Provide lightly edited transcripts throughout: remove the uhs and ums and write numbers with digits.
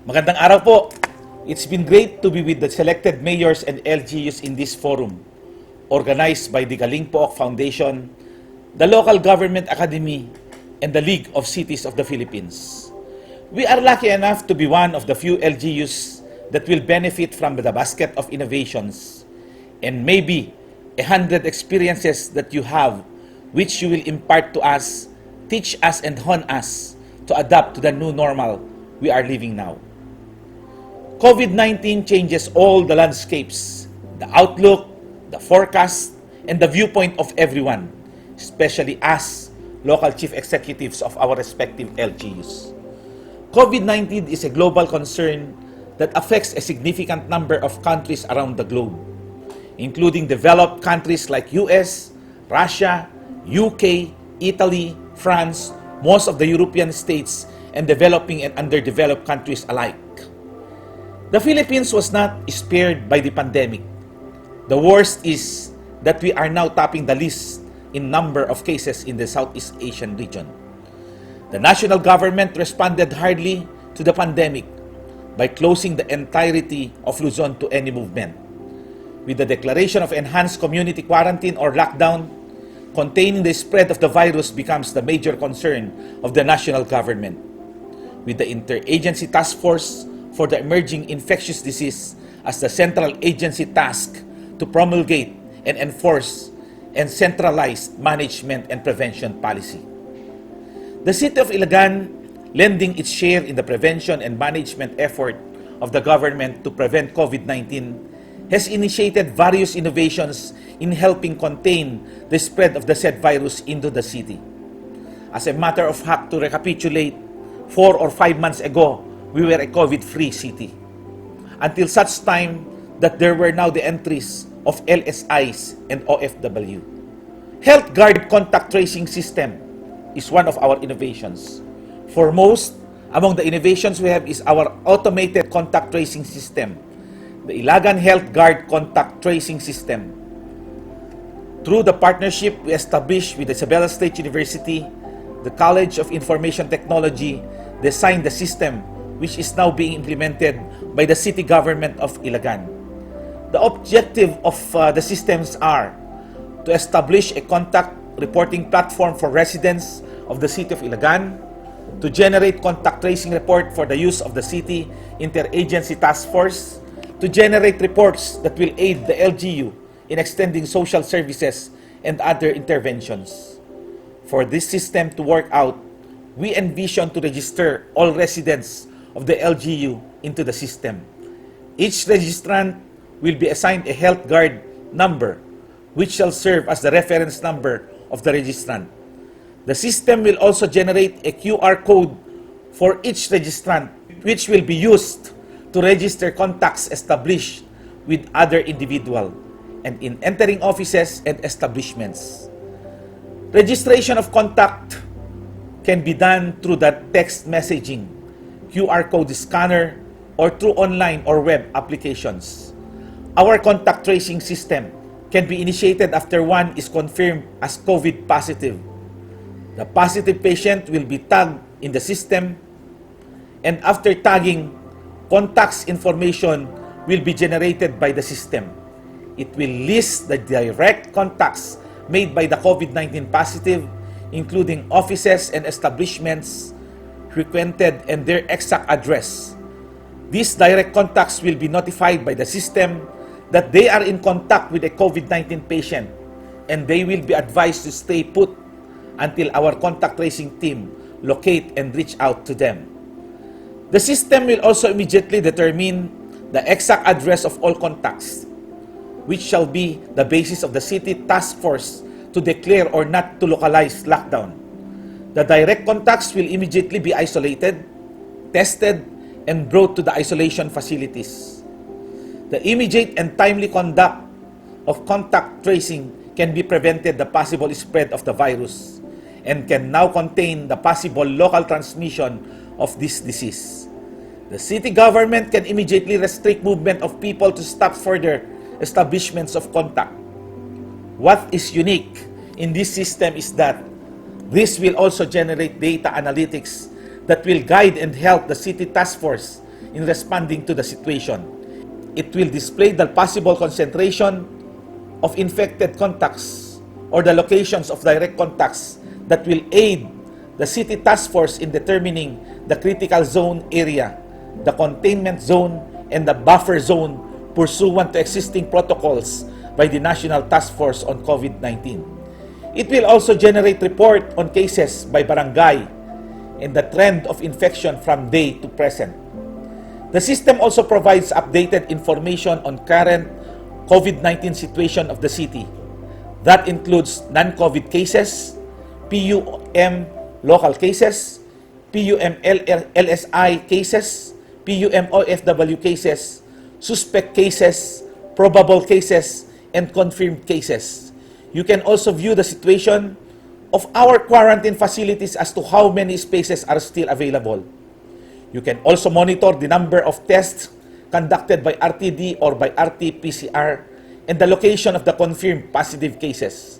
Magandang araw po. It's been great to be with the selected mayors and LGUs in this forum, organized by the Galing Pook Foundation, the Local Government Academy, and the League of Cities of the Philippines. We are lucky enough to be one of the few LGUs that will benefit from the basket of innovations and maybe 100 experiences that you have, which you will impart to us, teach us, and hone us to adapt to the new normal we are living now. COVID-19 changes all the landscapes, the outlook, the forecast, and the viewpoint of everyone, especially us, local chief executives of our respective LGUs. COVID-19 is a global concern that affects a significant number of countries around the globe, including developed countries like US, Russia, UK, Italy, France, most of the European states, and developing and underdeveloped countries alike. The Philippines was not spared by the pandemic. The worst is that we are now topping the list in number of cases in the Southeast Asian region. The national government responded hardly to the pandemic by closing the entirety of Luzon to any movement. With the declaration of enhanced community quarantine or lockdown, containing the spread of the virus becomes the major concern of the national government. With the Interagency Task Force for the Emerging Infectious Disease as the central agency tasked to promulgate and enforce and centralized management and prevention policy. The City of Ilagan, lending its share in the prevention and management effort of the government to prevent COVID-19, has initiated various innovations in helping contain the spread of the said virus into the city. As a matter of fact, to recapitulate, 4 or 5 months ago, we were a COVID-free city. Until such time that there were now the entries of LSIs and OFW. Health Guard contact tracing system is one of our innovations. Foremost among the innovations we have is our automated contact tracing system, the Ilagan Health Guard contact tracing system. Through the partnership we established with Isabela State University, the College of Information Technology designed the system, which is now being implemented by the city government of Ilagan. The objective of the systems are to establish a contact reporting platform for residents of the city of Ilagan, to generate contact tracing report for the use of the city interagency task force, to generate reports that will aid the LGU in extending social services and other interventions. For this system to work out, we envision to register all residents of the LGU into the system. Each registrant will be assigned a health guard number, which shall serve as the reference number of the registrant. The system will also generate a QR code for each registrant, which will be used to register contacts established with other individual and in entering offices and establishments. Registration of contact can be done through the text messaging, QR code scanner, or through online or web applications. Our contact tracing system can be initiated after one is confirmed as COVID positive. The positive patient will be tagged in the system, and after tagging, contacts information will be generated by the system. It will list the direct contacts made by the COVID-19 positive, including offices and establishments frequented and their exact address. These direct contacts will be notified by the system that they are in contact with a COVID-19 patient, and they will be advised to stay put until our contact tracing team locate and reach out to them. The system will also immediately determine the exact address of all contacts, which shall be the basis of the city task force to declare or not to localize lockdown. The direct contacts will immediately be isolated, tested, and brought to the isolation facilities. The immediate and timely conduct of contact tracing can be prevented the possible spread of the virus and can now contain the possible local transmission of this disease. The city government can immediately restrict movement of people to stop further establishments of contact. What is unique in this system is that this will also generate data analytics that will guide and help the city task force in responding to the situation. It will display the possible concentration of infected contacts or the locations of direct contacts that will aid the city task force in determining the critical zone area, the containment zone, and the buffer zone pursuant to existing protocols by the National Task Force on COVID-19. It will also generate report on cases by barangay and the trend of infection from day to present. The system also provides updated information on current COVID-19 situation of the city. That includes non-COVID cases, PUM local cases, PUM LSI cases, PUM OFW cases, suspect cases, probable cases, and confirmed cases. You can also view the situation of our quarantine facilities as to how many spaces are still available. You can also monitor the number of tests conducted by RTD or by RT-PCR and the location of the confirmed positive cases.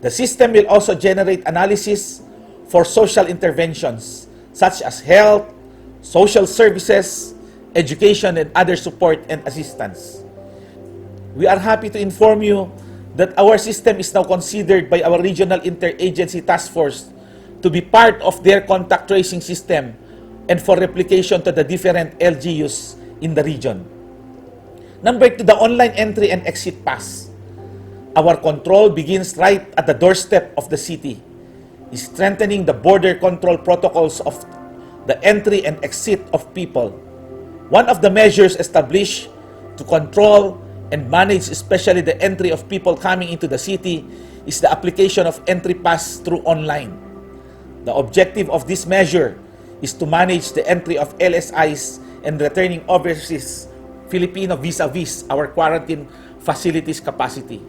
The system will also generate analysis for social interventions such as health, social services, education, and other support and assistance. We are happy to inform you that our system is now considered by our regional interagency task force to be part of their contact tracing system and for replication to the different LGUs in the region. Number 2, the online entry and exit pass. Our control begins right at the doorstep of the city, strengthening the border control protocols of the entry and exit of people. One of the measures established to control and manage especially the entry of people coming into the city is the application of entry pass through online. The objective of this measure is to manage the entry of LSIs and returning overseas Filipino vis-a-vis our quarantine facilities capacity.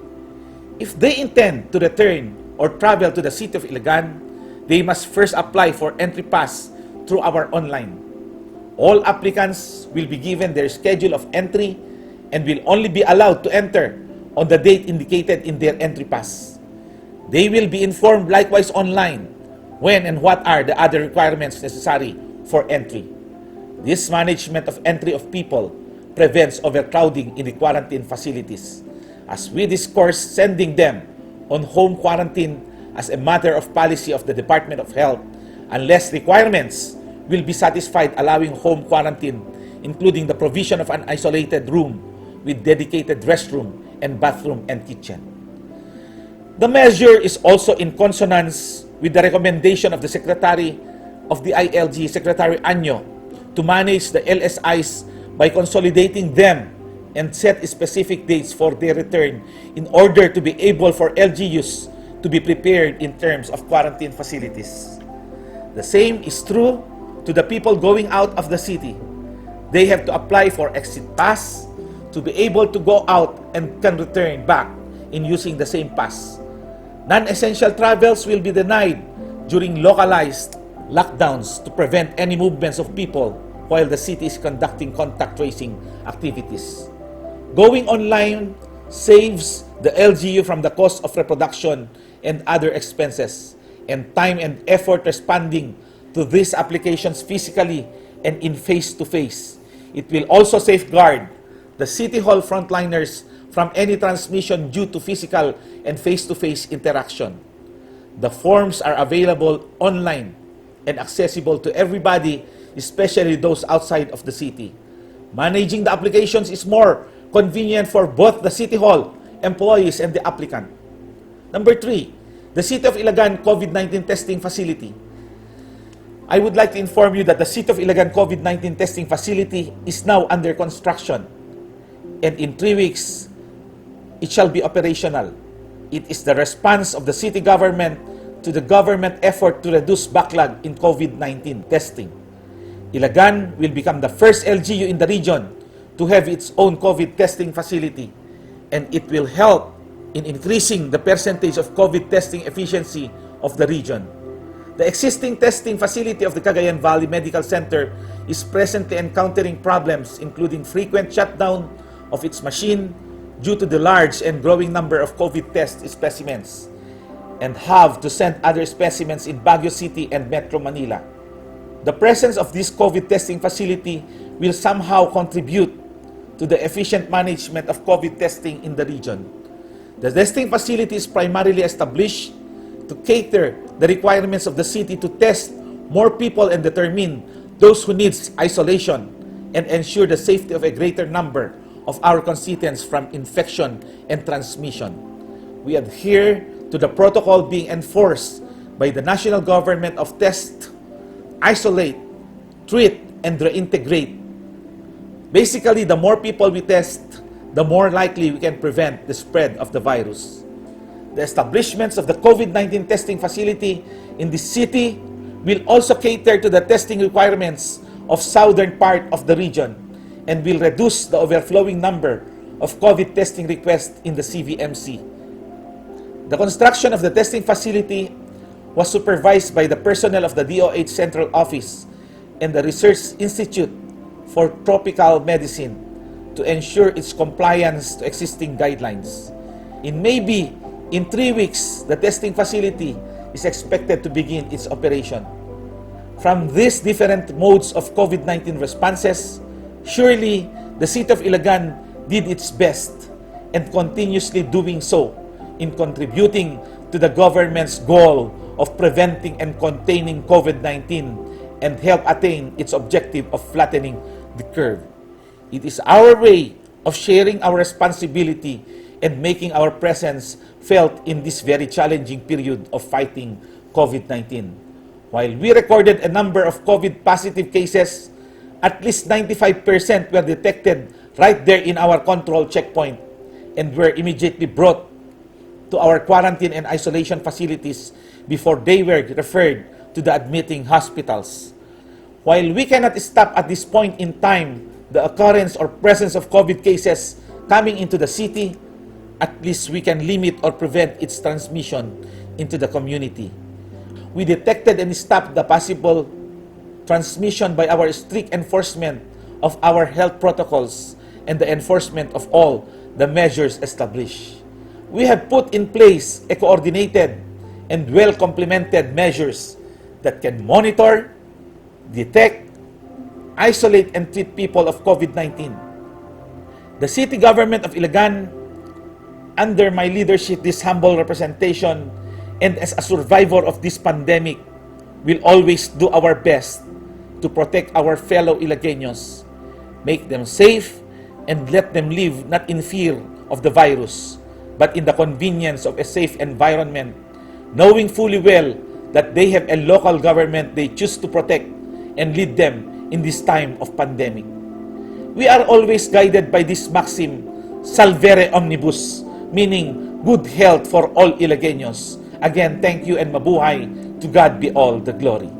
If they intend to return or travel to the city of Iligan, they must first apply for entry pass through our online. All applicants will be given their schedule of entry and will only be allowed to enter on the date indicated in their entry pass. They will be informed likewise online when and what are the other requirements necessary for entry. This management of entry of people prevents overcrowding in the quarantine facilities, as we discourse sending them on home quarantine as a matter of policy of the Department of Health unless requirements will be satisfied allowing home quarantine, including the provision of an isolated room with dedicated restroom and bathroom and kitchen. The measure is also in consonance with the recommendation of the Secretary of the ILG, Secretary Anyo, to manage the LSIs by consolidating them and set specific dates for their return in order to be able for LGUs to be prepared in terms of quarantine facilities. The same is true to the people going out of the city. They have to apply for exit pass to be able to go out and can return back in using the same pass. Non-essential travels will be denied during localized lockdowns to prevent any movements of people while the city is conducting contact tracing activities. Going online saves the LGU from the cost of reproduction and other expenses and time and effort responding to these applications physically and in face-to-face. It will also safeguard the City Hall frontliners from any transmission due to physical and face-to-face interaction. The forms are available online and accessible to everybody, especially those outside of the city. Managing the applications is more convenient for both the City Hall employees and the applicant. Number 3, the City of Iligan COVID-19 testing facility. I would like to inform you that the City of Iligan COVID-19 testing facility is now under construction, and in 3 weeks, it shall be operational. It is the response of the city government to the government effort to reduce backlog in COVID-19 testing. Iligan will become the first LGU in the region to have its own COVID testing facility, and it will help in increasing the percentage of COVID testing efficiency of the region. The existing testing facility of the Cagayan Valley Medical Center is presently encountering problems, including frequent shutdown of its machine due to the large and growing number of COVID test specimens, and have to send other specimens in Baguio City and Metro Manila. The presence of this COVID testing facility will somehow contribute to the efficient management of COVID testing in the region. The testing facility is primarily established to cater the requirements of the city to test more people and determine those who need isolation and ensure the safety of a greater number of our constituents from infection and transmission. We adhere to the protocol being enforced by the national government of test, isolate, treat, and reintegrate. Basically, the more people we test, the more likely we can prevent the spread of the virus. The establishments of the COVID-19 testing facility in the city will also cater to the testing requirements of southern part of the region and will reduce the overflowing number of COVID testing requests in the CVMC. The construction of the testing facility was supervised by the personnel of the DOH Central Office and the Research Institute for Tropical Medicine to ensure its compliance to existing guidelines. In maybe in 3 weeks, the testing facility is expected to begin its operation. From these different modes of COVID-19 responses, surely the City of Ilagan did its best and continuously doing so in contributing to the government's goal of preventing and containing COVID-19 and help attain its objective of flattening the curve. It is our way of sharing our responsibility and making our presence felt in this very challenging period of fighting COVID-19. While we recorded a number of COVID-positive cases, at least 95% were detected right there in our control checkpoint and were immediately brought to our quarantine and isolation facilities before they were referred to the admitting hospitals. While we cannot stop at this point in time the occurrence or presence of COVID cases coming into the city, at least we can limit or prevent its transmission into the community. We detected and stopped the possible transmission by our strict enforcement of our health protocols and the enforcement of all the measures established. We have put in place a coordinated and well-complemented measures that can monitor, detect, isolate, and treat people of COVID-19. The city government of Ilagan, under my leadership, this humble representation, and as a survivor of this pandemic, will always do our best to protect our fellow Ilagueños, make them safe, and let them live not in fear of the virus, but in the convenience of a safe environment, knowing fully well that they have a local government they choose to protect and lead them in this time of pandemic. We are always guided by this maxim, Salvere Omnibus, meaning good health for all Ilagueños. Again, thank you and mabuhay. To God be all the glory.